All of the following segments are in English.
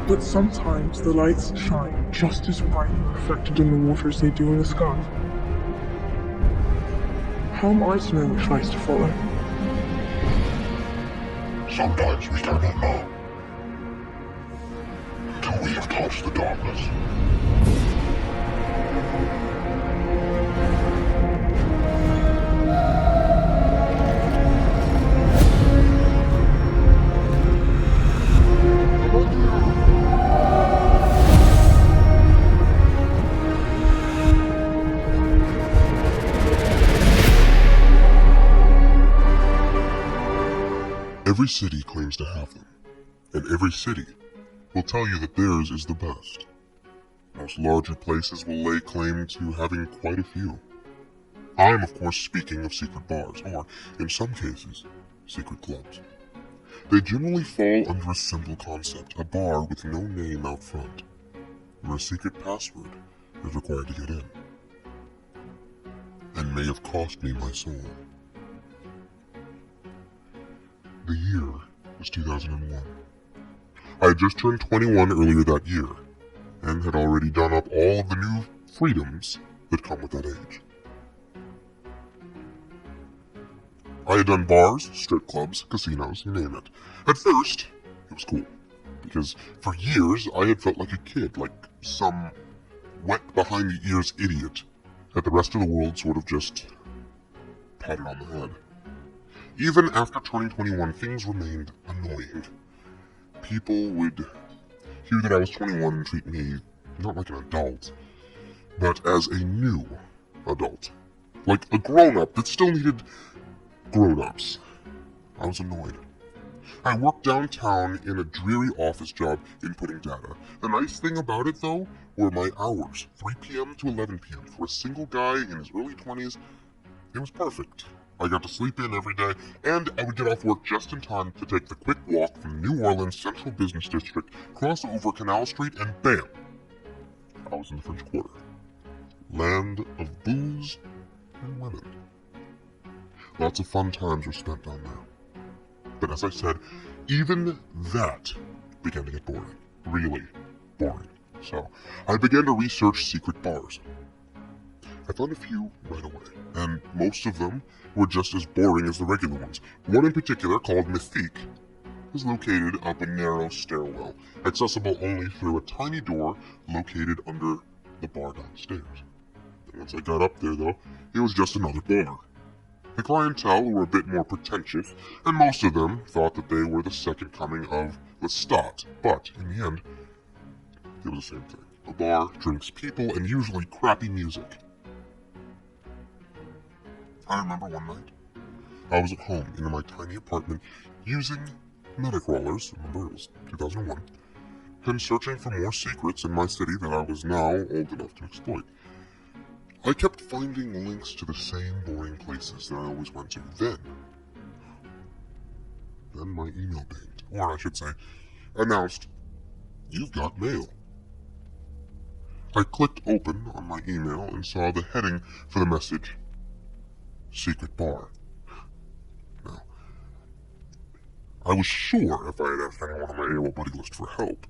But sometimes the lights shine just as bright and reflected in the water as they do in the sky. How am I to know which lights to follow? Sometimes we cannot know until we have touched the darkness. Every city claims to have them, and every city will tell you that theirs is the best. Most larger places will lay claim to having quite a few. I am of course speaking of secret bars, or, in some cases, secret clubs. They generally fall under a simple concept, a bar with no name out front, where a secret password is required to get in, and may have cost me my soul. The year was 2001. I had just turned 21 earlier that year, and had already done up all of the new freedoms that come with that age. I had done bars, strip clubs, casinos, you name it. At first, it was cool, because for years I had felt like a kid, like some wet behind the ears idiot that the rest of the world sort of just patted on the head. Even after turning 21, things remained annoying. People would hear that I was 21 and treat me not like an adult, but as a new adult. Like a grown-up that still needed grown-ups. I was annoyed. I worked downtown in a dreary office job inputting data. The nice thing about it, though, were my hours, 3 p.m. to 11 p.m. For a single guy in his early 20s, it was perfect. I got to sleep in every day, and I would get off work just in time to take the quick walk from New Orleans Central Business District, cross over Canal Street, and bam! I was in the French Quarter. Land of booze and women. Lots of fun times were spent down there. But as I said, even that began to get boring. Really boring. So, I began to research secret bars. I found a few right away, and most of them were just as boring as the regular ones. One in particular, called Mystique, is located up a narrow stairwell, accessible only through a tiny door located under the bar downstairs. And once I got up there, though, it was just another bar. The clientele were a bit more pretentious, and most of them thought that they were the second coming of Lestat, but in the end, it was the same thing. A bar, drinks, people, and usually crappy music. I remember one night, I was at home in my tiny apartment using medic rollers, remember it was 2001, and searching for more secrets in my city that I was now old enough to exploit. I kept finding links to the same boring places that I always went to. Then my email pinged, or I should say, announced, "You've got mail." I clicked open on my email and saw the heading for the message, Secret Bar. Now, I was sure if I had asked anyone on my AOL buddy list for help,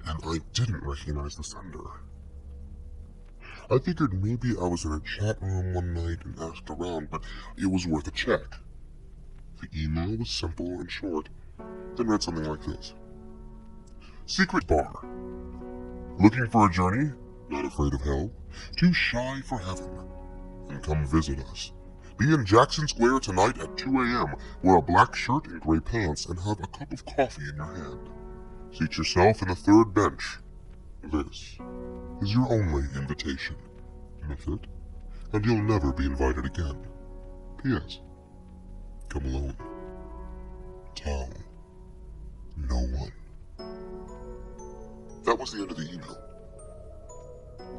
and I didn't recognize the sender. I figured maybe I was in a chat room one night and asked around, but it was worth a check. The email was simple and short, and read something like this. Secret Bar. Looking for a journey? Not afraid of hell? Too shy for heaven? Then come visit us. Be in Jackson Square tonight at 2 a.m. Wear a black shirt and gray pants and have a cup of coffee in your hand. Seat yourself in the third bench. This is your only invitation. Miss it, and you'll never be invited again. P.S. Come alone. Tell no one. That was the end of the email.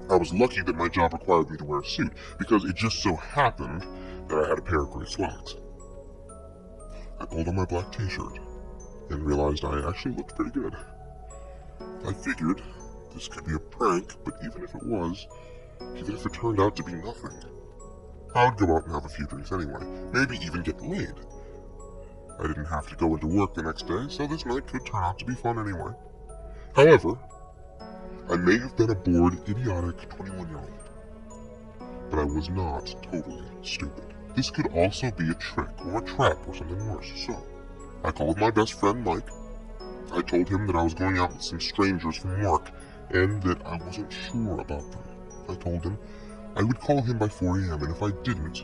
I was lucky that my job required me to wear a suit, because it just so happened that I had a pair of gray slacks. I pulled on my black t-shirt, and realized I actually looked pretty good. I figured this could be a prank, but even if it was, even if it turned out to be nothing, I would go out and have a few drinks anyway, maybe even get laid. I didn't have to go into work the next day, so this night could turn out to be fun anyway. However, I may have been a bored, idiotic 21-year-old, but I was not totally stupid. This could also be a trick or a trap or something worse, so I called my best friend Mike. I told him that I was going out with some strangers from work and that I wasn't sure about them. I told him I would call him by 4 a.m. and if I didn't,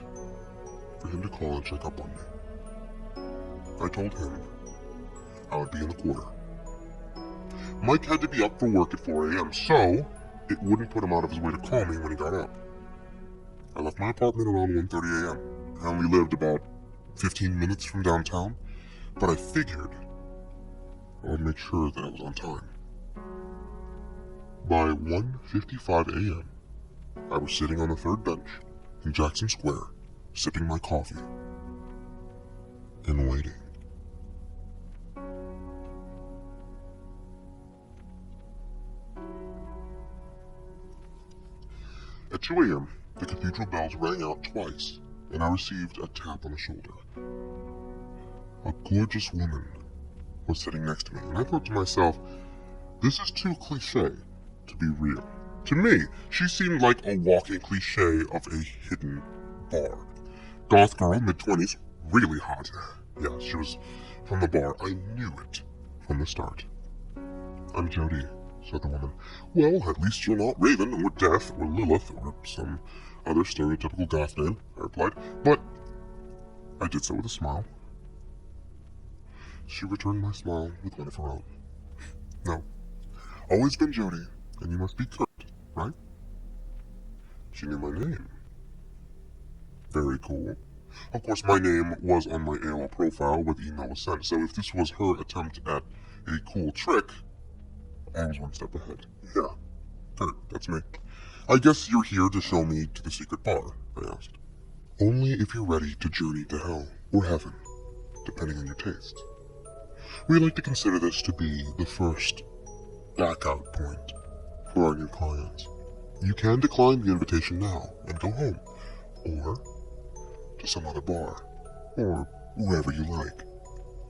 for him to call and check up on me. I told him I would be in the quarter. Mike had to be up for work at 4 a.m., so it wouldn't put him out of his way to call me when he got up. I left my apartment around 1:30 a.m. I only lived about 15 minutes from downtown, but I figured I would make sure that I was on time. By 1:55 a.m., I was sitting on the third bench in Jackson Square, sipping my coffee and waiting. At 2 a.m., the cathedral bells rang out twice, and I received a tap on the shoulder. A gorgeous woman was sitting next to me, and I thought to myself, this is too cliché to be real. To me, she seemed like a walking cliché of a hidden bar. Goth girl, mid-20s, really hot. Yeah, she was from the bar. I knew it from the start. I'm Jody, said the woman. Well, at least you're not Raven, or Death, or Lilith, or some other stereotypical goth name, I replied, but I did so with a smile. She returned my smile with one of her own. No, always been Jody, and you must be Kurt, right? She knew my name. Very cool. Of course, my name was on my AOL profile with email was sent, so if this was her attempt at a cool trick, I was one step ahead. Yeah, Kurt, that's me. I guess you're here to show me to the secret bar, I asked. Only if you're ready to journey to hell, or heaven, depending on your taste. We like to consider this to be the first back-out point for our new clients. You can decline the invitation now and go home, or to some other bar, or wherever you like.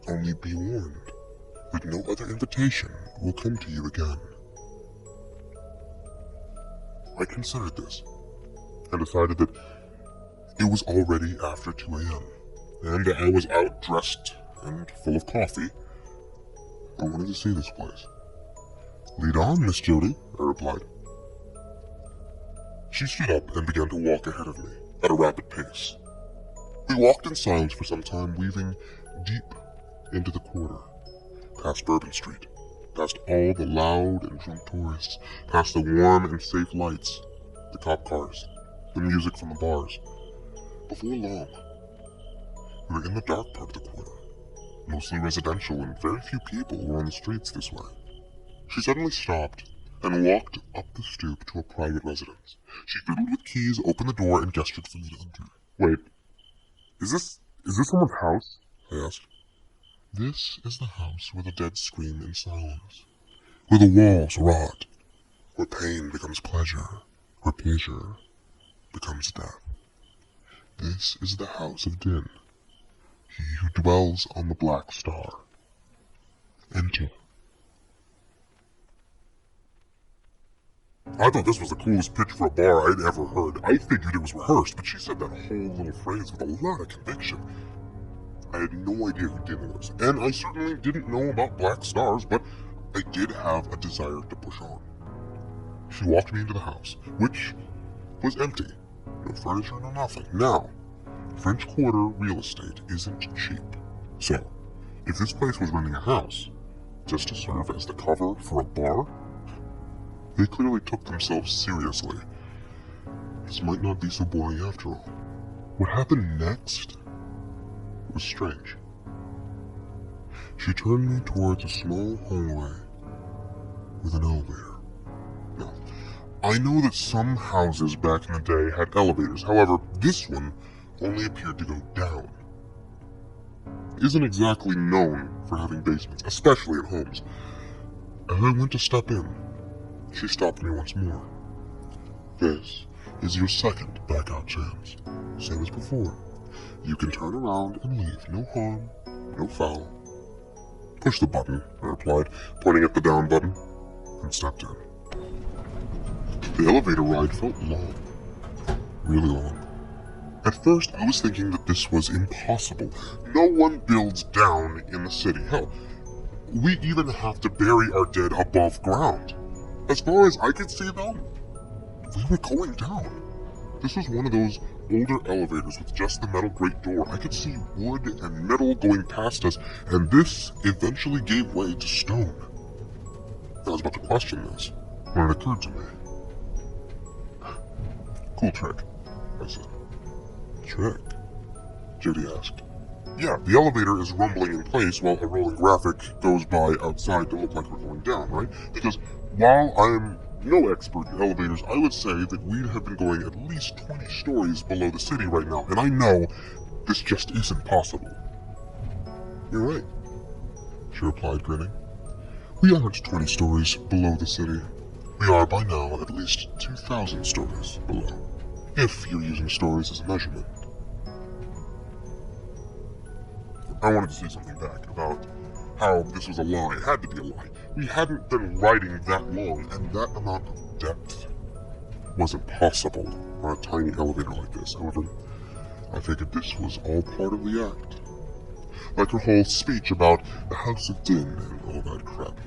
Only be warned that no other invitation will come to you again. I considered this, and decided that it was already after 2 a.m., and I was out dressed and full of coffee. I wanted to see this place. Lead on, Miss Jody, I replied. She stood up and began to walk ahead of me, at a rapid pace. We walked in silence for some time, weaving deep into the quarter, past Bourbon Street, past all the loud and drunk tourists, past the warm and safe lights, the cop cars, the music from the bars. Before long, we were in the dark part of the quarter, mostly residential, and very few people were on the streets this way. She suddenly stopped and walked up the stoop to a private residence. She fiddled with keys, opened the door, and gestured for me to enter. Wait, is this someone's house? I asked. This is the house where the dead scream in silence, where the walls rot, where pain becomes pleasure, where pleasure becomes death. This is the house of Din, he who dwells on the Black Star. Enter. I thought this was the coolest pitch for a bar I'd ever heard. I figured it was rehearsed, but she said that whole little phrase with a lot of conviction. I had no idea who Din was, and I certainly didn't know about Black Stars, but I did have a desire to push on. She walked me into the house, which was empty. No furniture, no nothing. Now, French Quarter real estate isn't cheap. So, if this place was renting a house, just to serve as the cover for a bar, they clearly took themselves seriously. This might not be so boring after all. What happened next was strange. She turned me towards a small hallway with an elevator. Now, I know that some houses back in the day had elevators, however, this one only appeared to go down. It isn't exactly known for having basements, especially in homes. As I went to step in, she stopped me once more. This is your second back-out chance. Same as before. You can turn around and leave. No harm, no foul. Push the button, I replied, pointing at the down button. and stepped in. The elevator ride felt long. Really long. At first, I was thinking that this was impossible. No one builds down in the city. Hell, we even have to bury our dead above ground. As far as I could see, though, we were going down. This was one of those older elevators with just the metal grate door. I could see wood and metal going past us, and this eventually gave way to stone. I was about to question this when it occurred to me. Cool trick, I said. Trick? Judy asked. Yeah, the elevator is rumbling in place while a rolling graphic goes by outside to look like we're going down, right? Because while I'm no expert in elevators, I would say that we'd have been going at least 20 stories below the city right now, and I know this just isn't possible. You're right, she replied, grinning. We aren't 20 stories below the city. We are by now at least 2,000 stories below, if you're using stories as a measurement. I wanted to say something back about how this was a lie. It had to be a lie. We hadn't been riding that long, and that amount of depth wasn't possible on a tiny elevator like this. However, I figured this was all part of the act. Like her whole speech about the House of Din and all that crap.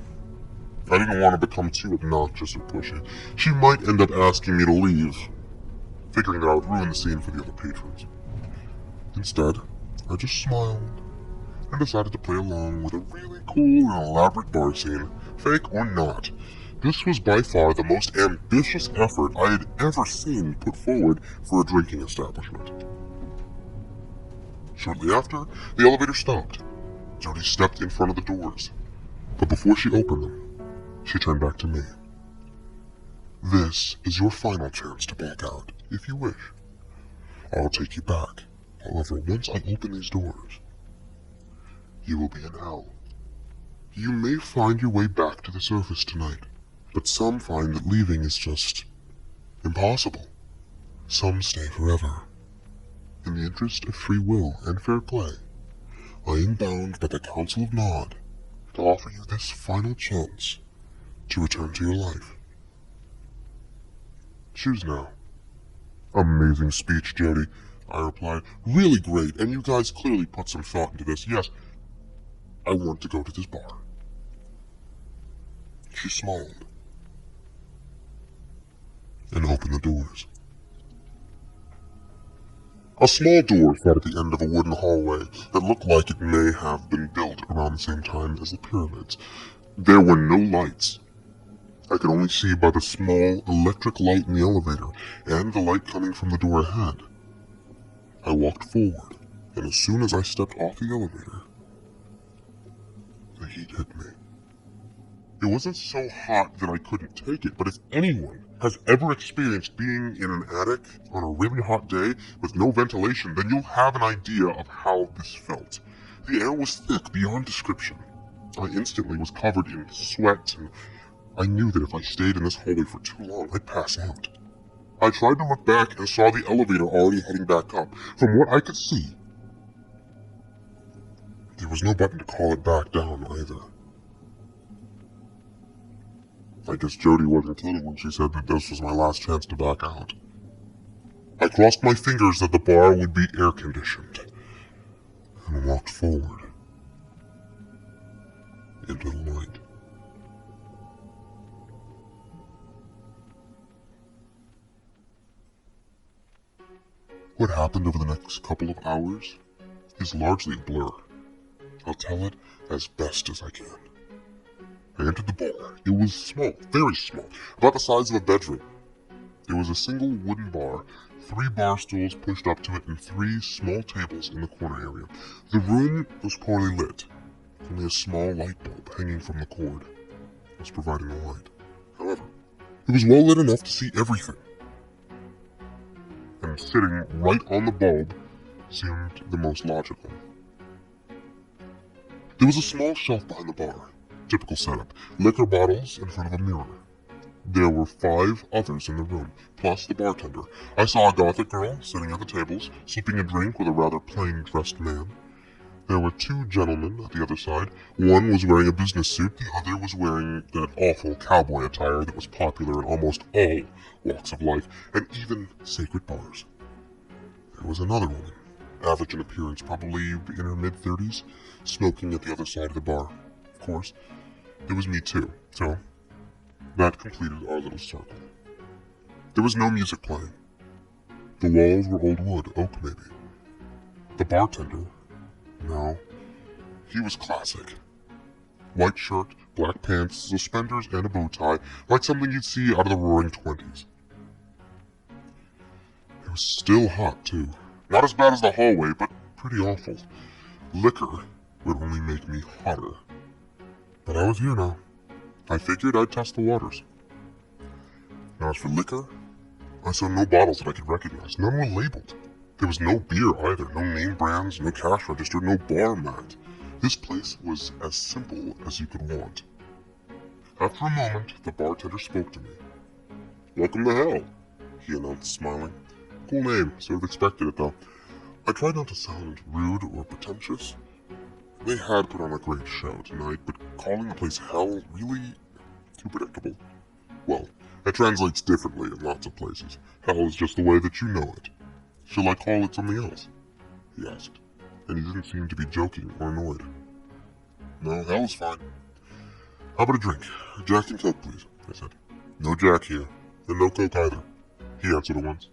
I didn't want to become too obnoxious or pushy. She might end up asking me to leave, figuring that I would ruin the scene for the other patrons. Instead, I just smiled and decided to play along with a really cool and elaborate bar scene, fake or not. This was by far the most ambitious effort I had ever seen put forward for a drinking establishment. Shortly after, the elevator stopped. Jody stepped in front of the doors, but before she opened them, she turned back to me. This is your final chance to back out, if you wish. I'll take you back. However, once I open these doors, you will be in hell. You may find your way back to the surface tonight, but some find that leaving is just impossible. Some stay forever. In the interest of free will and fair play, I am bound by the Council of Nod to offer you this final chance to return to your life. Choose now. Amazing speech, Jody, I replied. Really great, and you guys clearly put some thought into this. Yes, I want to go to this bar. She smiled and opened the doors. A small door sat at the end of a wooden hallway that looked like it may have been built around the same time as the pyramids. There were no lights. I could only see by the small electric light in the elevator and the light coming from the door ahead. I walked forward, and as soon as I stepped off the elevator, the heat hit me. It wasn't so hot that I couldn't take it, but if anyone has ever experienced being in an attic on a really hot day with no ventilation, then you'll have an idea of how this felt. The air was thick beyond description. I instantly was covered in sweat, and I knew that if I stayed in this hallway for too long, I'd pass out. I tried to look back and saw the elevator already heading back up. From what I could see, there was no button to call it back down either. I guess Jody wasn't kidding when she said that this was my last chance to back out. I crossed my fingers that the bar would be air-conditioned, and walked forward into the light. What happened over the next couple of hours is largely a blur. I'll tell it as best as I can. I entered the bar. It was small, very small, about the size of a bedroom. It was a single wooden bar, 3 bar stools pushed up to it, and 3 small tables in the corner area. The room was poorly lit. Only a small light bulb hanging from the cord was providing the light. However, it was well lit enough to see everything. And sitting right on the bulb seemed the most logical. There was a small shelf behind the bar. Typical setup. Liquor bottles in front of a mirror. There were 5 others in the room, plus the bartender. I saw a gothic girl sitting at the tables, sipping a drink with a rather plain-dressed man. there were two gentlemen at the other side. One was wearing a business suit, the other was wearing that awful cowboy attire that was popular in almost all walks of life, and even sacred bars. There was another woman, average in appearance, probably in her mid-30s, smoking at the other side of the bar. Of course, there was me too, so that completed our little circle. There was no music playing. The walls were old wood, oak maybe. The bartender, no, he was classic. White shirt, black pants, suspenders, and a bow tie, like something you'd see out of the Roaring '20s. It was still hot, too. Not as bad as the hallway, but pretty awful. Liquor would only make me hotter. But I was here now. I figured I'd test the waters. Now as for liquor, I saw no bottles that I could recognize. None were labeled. There was no beer either, no name brands, no cash register, no bar mat. This place was as simple as you could want. After a moment, the bartender spoke to me. "Welcome to hell," he announced, smiling. Cool name, sort of expected it though. I tried not to sound rude or pretentious. They had put on a great show tonight, but calling the place hell, really too predictable. Well, it translates differently in lots of places. Hell is just the way that you know it. Shall I call it something else? He asked, and he didn't seem to be joking or annoyed. No, hell is fine. How about a drink? Jack and Coke, please, I said. No Jack here, and no Coke either, he answered at once.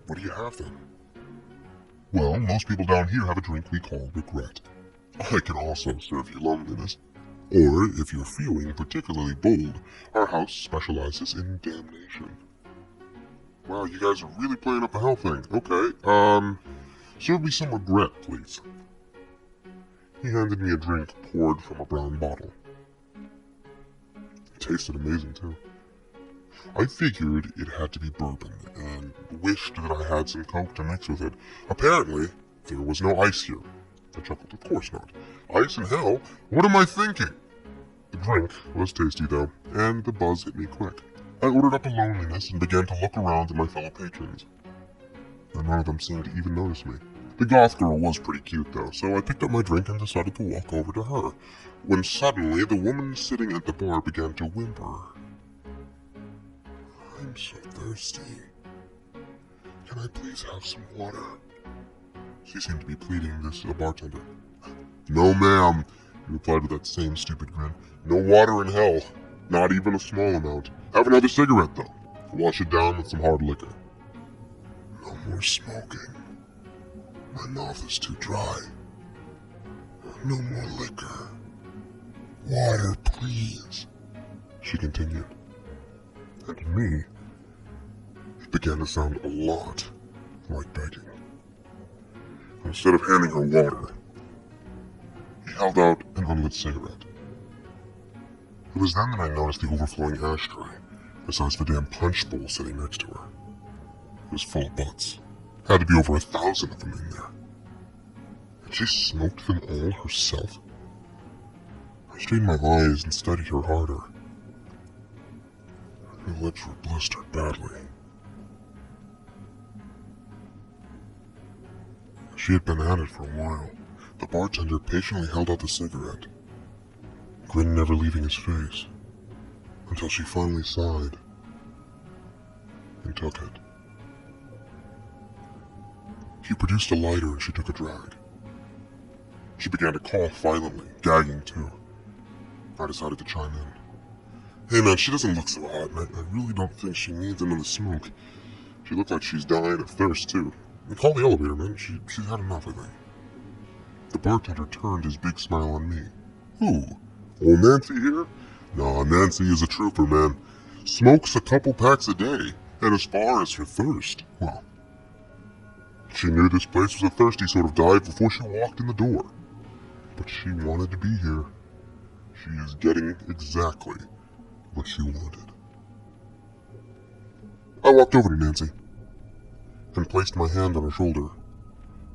What do you have then? Well, most people down here have a drink we call regret. I can also serve you loneliness. Or, if you're feeling particularly bold, our house specializes in damnation. Wow, you guys are really playing up the hell thing. Okay, serve me some regret, please. He handed me a drink poured from a brown bottle. It tasted amazing, too. I figured it had to be bourbon, and wished that I had some Coke to mix with it. Apparently, there was no ice here. I chuckled, of course not. Ice in hell? What am I thinking? The drink was tasty, though, and the buzz hit me quick. I ordered up a loneliness and began to look around at my fellow patrons. And none of them seemed to even notice me. The goth girl was pretty cute, though, so I picked up my drink and decided to walk over to her, when suddenly the woman sitting at the bar began to whimper. I'm so thirsty. Can I please have some water? She seemed to be pleading this to the bartender. No, ma'am, he replied with that same stupid grin. No water in hell. Not even a small amount. Have another cigarette, though. Wash it down with some hard liquor. No more smoking. My mouth is too dry. No more liquor. Water, please, she continued. And to me, it began to sound a lot like begging. Instead of handing her water, he held out an unlit cigarette. It was then that I noticed the overflowing ashtray, the size of a damn punch bowl sitting next to her. It was full of butts. Had to be over 1,000 of them in there. Had she smoked them all herself? I strained my eyes and studied her harder. Her lips were blistered badly. She had been at it for a while. The bartender patiently held out the cigarette, grin never leaving his face, until she finally sighed and took it. He produced a lighter and she took a drag. She began to cough violently, gagging too. I decided to chime in. Hey man, she doesn't look so hot, and I really don't think she needs another smoke. She looks like she's dying of thirst too. And call the elevator, man. She's had enough, I think. The bartender turned his big smile on me. Who? Old Nancy here? Nah, Nancy is a trooper, man. Smokes a couple packs a day, and as far as her thirst, well, she knew this place was a thirsty sort of dive before she walked in the door. But she wanted to be here. She is getting exactly what she wanted. I walked over to Nancy and placed my hand on her shoulder.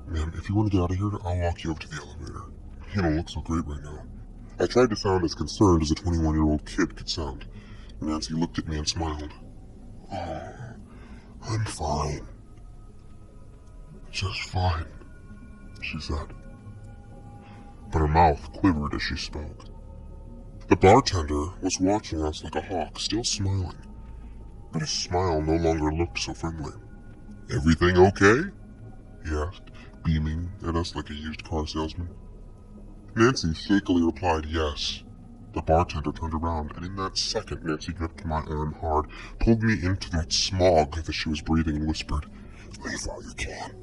Ma'am, if you want to get out of here, I'll walk you over to the elevator. You don't look so great right now. I tried to sound as concerned as a 21-year-old kid could sound. Nancy looked at me and smiled. Oh, I'm fine. Just fine, she said. but her mouth quivered as she spoke. The bartender was watching us like a hawk, still smiling, but his smile no longer looked so friendly. "Everything okay?" he asked, beaming at us like a used car salesman. Nancy shakily replied yes. The bartender turned around, and in that second Nancy gripped my arm hard, pulled me into that smog that she was breathing, and whispered, "Leave while you can."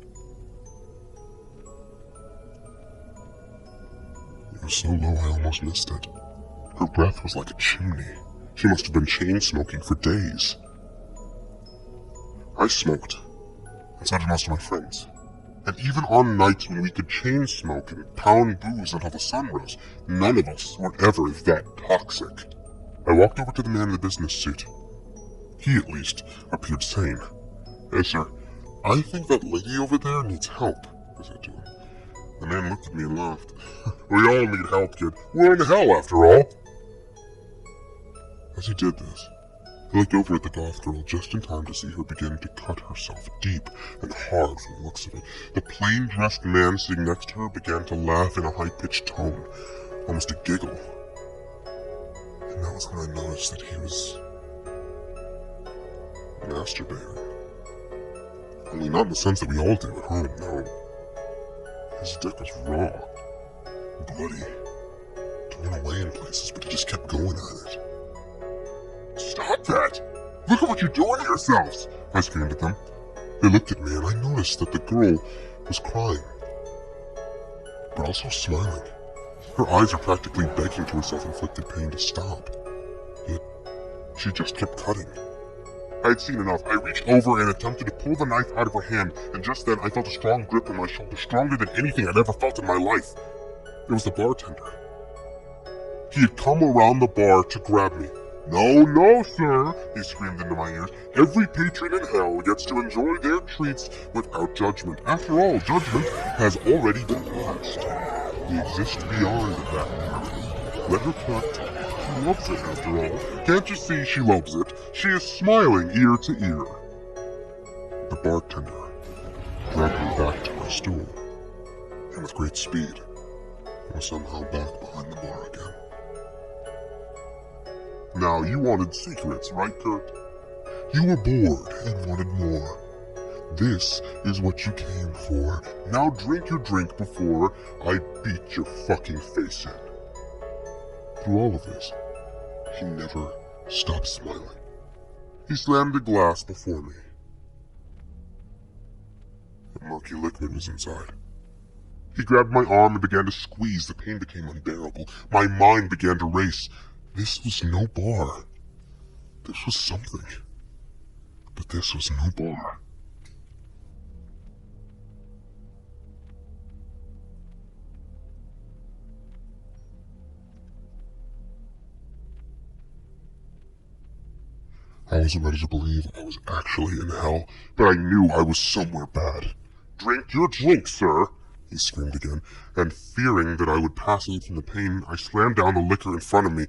It was so low I almost missed it. Her breath was like a chimney. She must have been chain-smoking for days. I smoked, and so did most of my friends. And even on nights when we could chain smoke and pound booze until the sun rose, none of us were ever that toxic. I walked over to the man in the business suit. He, at least, appeared sane. "Hey, sir, I think that lady over there needs help," I said to him. The man looked at me and laughed. "We all need help, kid. We're in hell, after all." As he did this, he looked over at the goth girl just in time to see her begin to cut herself deep and hard from the looks of it. The plain-dressed man sitting next to her began to laugh in a high-pitched tone, almost a giggle. And that was when I noticed that he was masturbating. Only not in the sense that we all do at home, no. His dick was raw, bloody, torn away in places, but he just kept going at it. "Stop that! Look at what you're doing to yourselves!" I screamed at them. They looked at me, and I noticed that the girl was crying, but also smiling. Her eyes were practically begging to her self-inflicted pain to stop. Yet, she just kept cutting. I had seen enough. I reached over and attempted to pull the knife out of her hand, and just then I felt a strong grip on my shoulder, stronger than anything I'd ever felt in my life. It was the bartender. He had come around the bar to grab me. "No, no, sir," he screamed into my ears. "Every patron in hell gets to enjoy their treats without judgment. After all, judgment has already been passed. We exist beyond that. Let her cut. She loves it, after all. Can't you see she loves it? She is smiling ear to ear." The bartender dragged me back to my stool, and with great speed, I was somehow back behind the bar again. "Now, you wanted secrets, right, Kurt? You were bored and wanted more. This is what you came for. Now drink your drink before I beat your fucking face in." Through all of this, he never stopped smiling. He slammed a glass before me. The murky liquid was inside. He grabbed my arm and began to squeeze. The pain became unbearable. My mind began to race. This was no bar. This was something. But this was no bar. I wasn't ready to believe I was actually in hell, but I knew I was somewhere bad. "Drink your drink, sir," he screamed again, and fearing that I would pass out from the pain, I slammed down the liquor in front of me.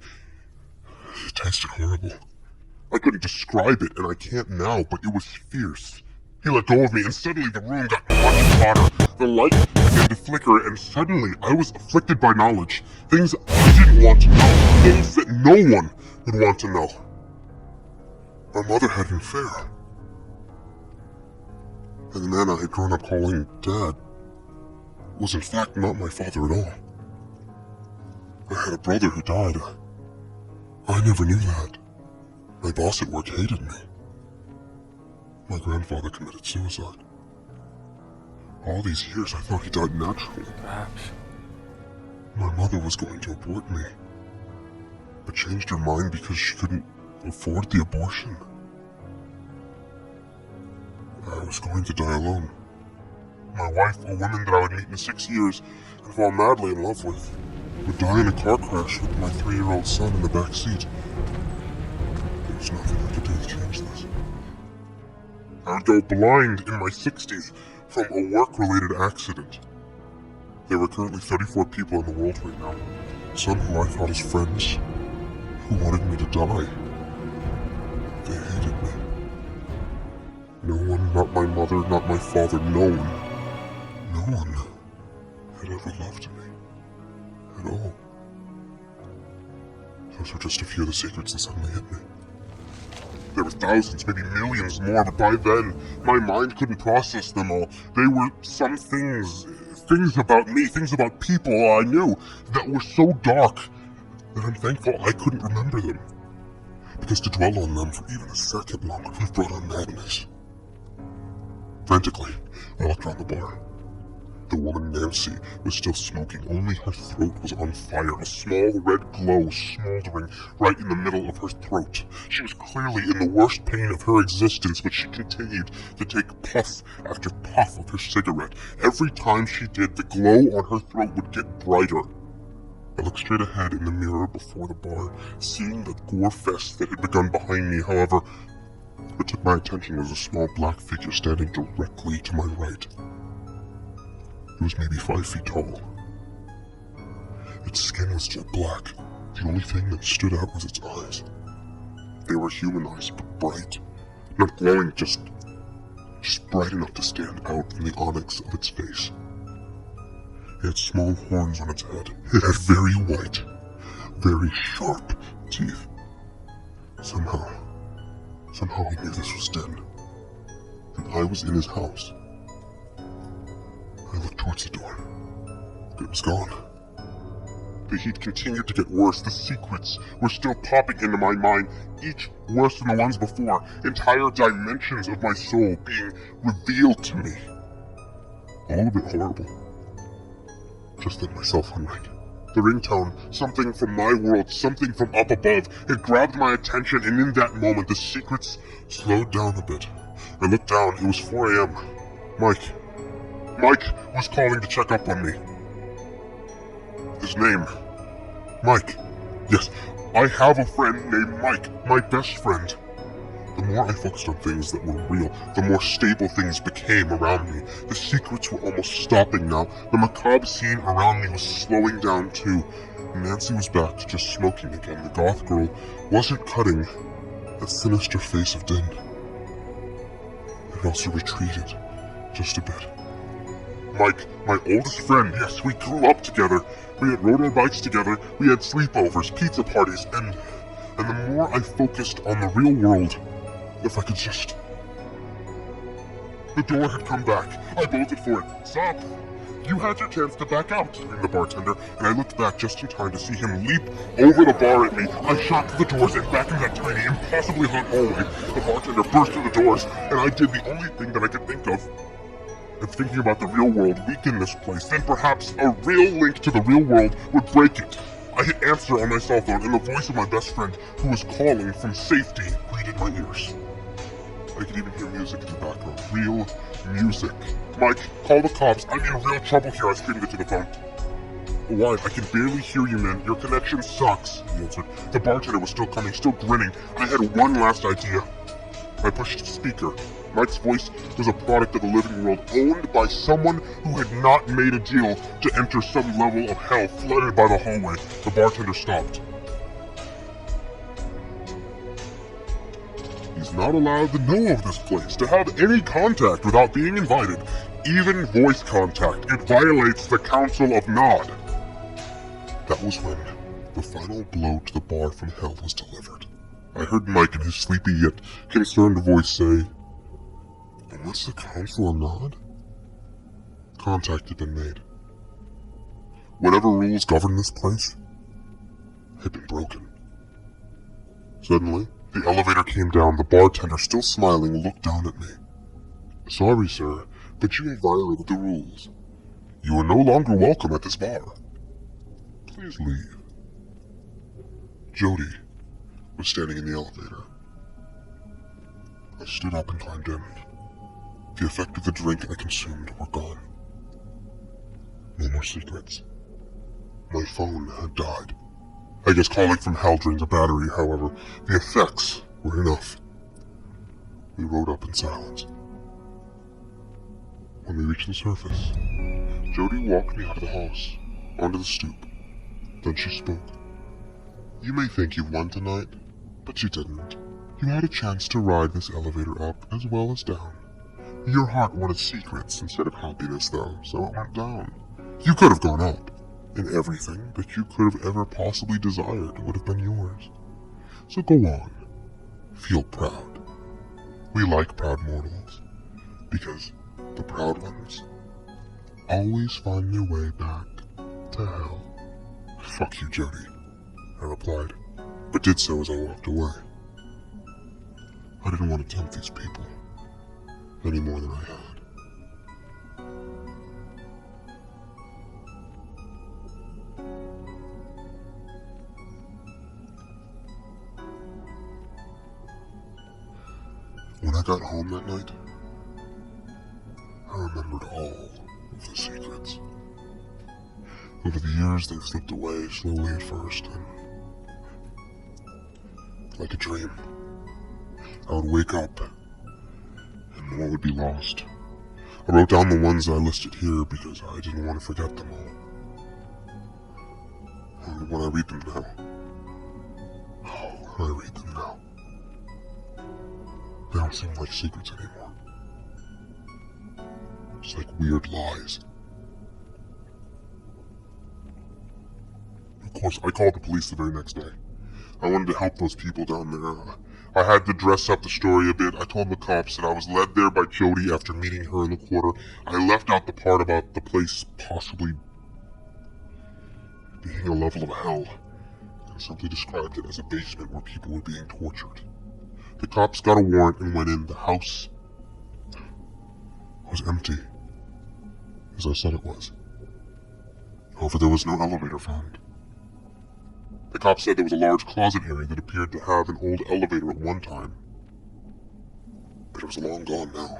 It tasted horrible. I couldn't describe it, and I can't now, but it was fierce. He let go of me, and suddenly the room got much hotter. The light began to flicker, and suddenly I was afflicted by knowledge. Things I didn't want to know. Things that no one would want to know. My mother had an affair. And the man I had grown up calling Dad was in fact not my father at all. I had a brother who died. I never knew that. My boss at work hated me. My grandfather committed suicide. All these years I thought he died naturally. Perhaps. My mother was going to abort me, but changed her mind because she couldn't afford the abortion. I was going to die alone. My wife, a woman that I would meet in 6 years and fall madly in love with, would die in a car crash with my 3-year-old son in the back seat. There was nothing I could do to change this. I would go blind in my 60s from a work-related accident. There were currently 34 people in the world right now, some who I thought as friends, who wanted me to die. They hated me. No one, not my mother, not my father, no one had ever loved me. at all. Those were just a few of the secrets that suddenly hit me. There were thousands, maybe millions more, but by then, my mind couldn't process them all. They were some things about me, things about people I knew, that were so dark that I'm thankful I couldn't remember them. Because to dwell on them for even a second longer would have brought on madness. Frantically, I looked around the bar. The woman Nancy was still smoking, only her throat was on fire, a small red glow smoldering right in the middle of her throat. She was clearly in the worst pain of her existence, but she continued to take puff after puff of her cigarette. Every time she did, the glow on her throat would get brighter. I looked straight ahead in the mirror before the bar, seeing the gore fest that had begun behind me. However, what took my attention was a small black figure standing directly to my right. It was maybe 5 feet tall. Its skin was jet black. The only thing that stood out was its eyes. They were human eyes, but bright. Not glowing, just bright enough to stand out from the onyx of its face. It had small horns on its head. It had very white, very sharp teeth. Somehow I knew this was Den. And I was in his house. I looked towards the door, but it was gone. The heat continued to get worse. The secrets were still popping into my mind, each worse than the ones before. Entire dimensions of my soul being revealed to me. All of it horrible. Just then my cell phone rang. The ringtone, something from my world, something from up above, had grabbed my attention, and in that moment the secrets slowed down a bit. I looked down. It was 4 a.m. Mike was calling to check up on me. His name, Mike. Yes, I have a friend named Mike, my best friend. The more I focused on things that were real, the more stable things became around me. The secrets were almost stopping now. The macabre scene around me was slowing down too. Nancy was back to just smoking again. The goth girl wasn't cutting that sinister face of Den. It had also retreated just a bit. Mike, my oldest friend, yes, we grew up together. We had rode our bikes together, we had sleepovers, pizza parties, and the more I focused on the real world, if I could just... The door had come back. I bolted for it. Stop! You had your chance to back out, screamed the bartender, and I looked back just in time to see him leap over the bar at me. I shot to the doors and back into that tiny, impossibly hot hallway. The bartender burst through the doors, and I did the only thing that I could think of. If thinking about the real world weakened this place, then perhaps a real link to the real world would break it. I hit answer on my cell phone, and the voice of my best friend, who was calling from safety, greeted my ears. I could even hear music in the background. Real music. Mike, call the cops. I'm in real trouble here, I screamed into the phone. Why? I can barely hear you, man. Your connection sucks, he answered. The bartender was still coming, still grinning. I had one last idea. I pushed speaker. Mike's voice was a product of the living world, owned by someone who had not made a deal to enter some level of hell flooded by the hallway. The bartender stopped. He's not allowed to know of this place, to have any contact without being invited, even voice contact. It violates the Council of Nod. That was when the final blow to the bar from hell was delivered. I heard Mike in his sleepy yet concerned voice say, "And what's the Council of Nod?" Contact had been made. Whatever rules govern this place had been broken. Suddenly, the elevator came down. The bartender, still smiling, looked down at me. "Sorry, sir, but you have violated the rules. You are no longer welcome at this bar. Please leave." Jody was standing in the elevator. I stood up and climbed in. The effect of the drink I consumed were gone. No more secrets. My phone had died. I guess calling from hell drained the battery, however. The effects were enough. We rode up in silence. When we reached the surface, Jody walked me out of the house, onto the stoop. Then she spoke. "You may think you've won tonight, but you didn't. You had a chance to ride this elevator up as well as down. Your heart wanted secrets instead of happiness, though, so it went down. You could have gone up, and everything that you could have ever possibly desired would have been yours. So go on, feel proud. We like proud mortals, because the proud ones always find their way back to hell. Fuck you, Jody, I replied, but did so as I walked away. I didn't want to tempt these people any more than I had. When I got home that night, I remembered all of the secrets. Over the years, they've slipped away slowly at first, and like a dream, I would wake up, and one would be lost. I wrote down the ones I listed here because I didn't want to forget them all. And when I read them now, they don't seem like secrets anymore. It's like weird lies. Of course, I called the police the very next day. I wanted to help those people down there. I had to dress up the story a bit. I told the cops that I was led there by Jody after meeting her in the quarter. I left out the part about the place possibly being a level of hell, and simply described it as a basement where people were being tortured. The cops got a warrant and went in. The house was empty, as I said it was. However, there was no elevator found. The cops said there was a large closet area that appeared to have an old elevator at one time, but it was long gone now.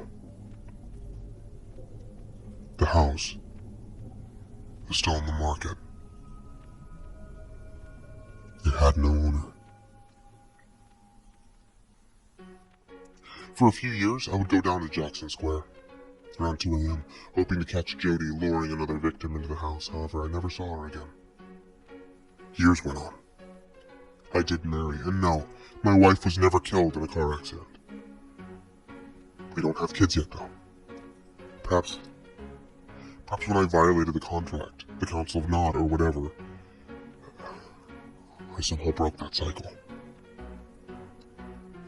The house was still on the market. It had no owner. For a few years, I would go down to Jackson Square around 2 a.m., hoping to catch Jody luring another victim into the house. However, I never saw her again. Years went on. I did marry, and no, my wife was never killed in a car accident. We don't have kids yet, though. Perhaps when I violated the contract, the Council of Nod, or whatever, I somehow broke that cycle.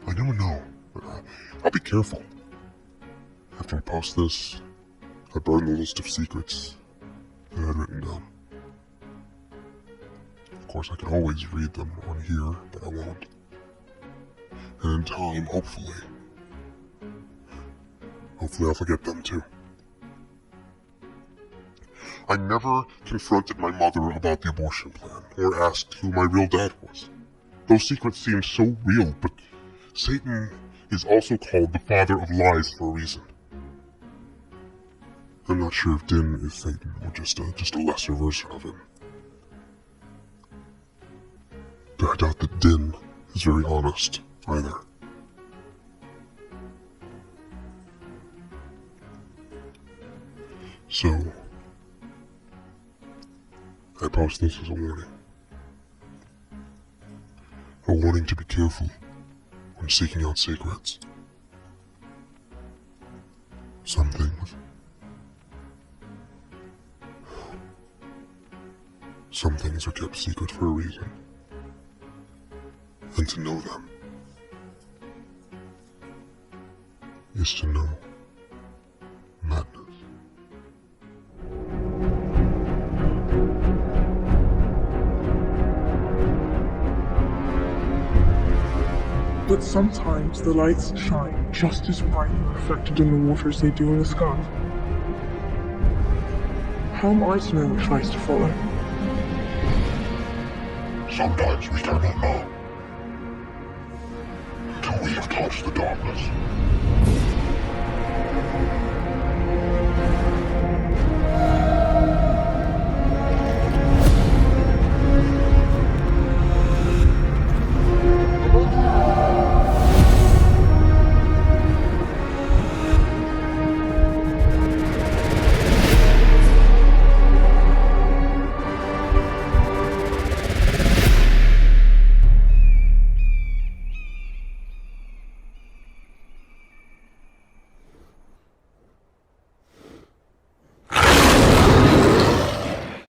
I never know, but I'll be careful. After I post this, I burn the list of secrets that I had written down. Of course, I can always read them on here, but I won't. And in time, hopefully I'll forget them too. I never confronted my mother about the abortion plan, or asked who my real dad was. Those secrets seemed so real, but Satan is also called the father of lies for a reason. I'm not sure if Din is Satan, or just a lesser version of him. But I doubt that Din is very honest, either. So, I post this as a warning. A warning to be careful when seeking out secrets. Some things are kept secret for a reason. And to know them is to know madness. But sometimes the lights shine just as brightly reflected in the waters they do in the sky. How am I to know which lights to follow? Sometimes we cannot know until we have touched the darkness.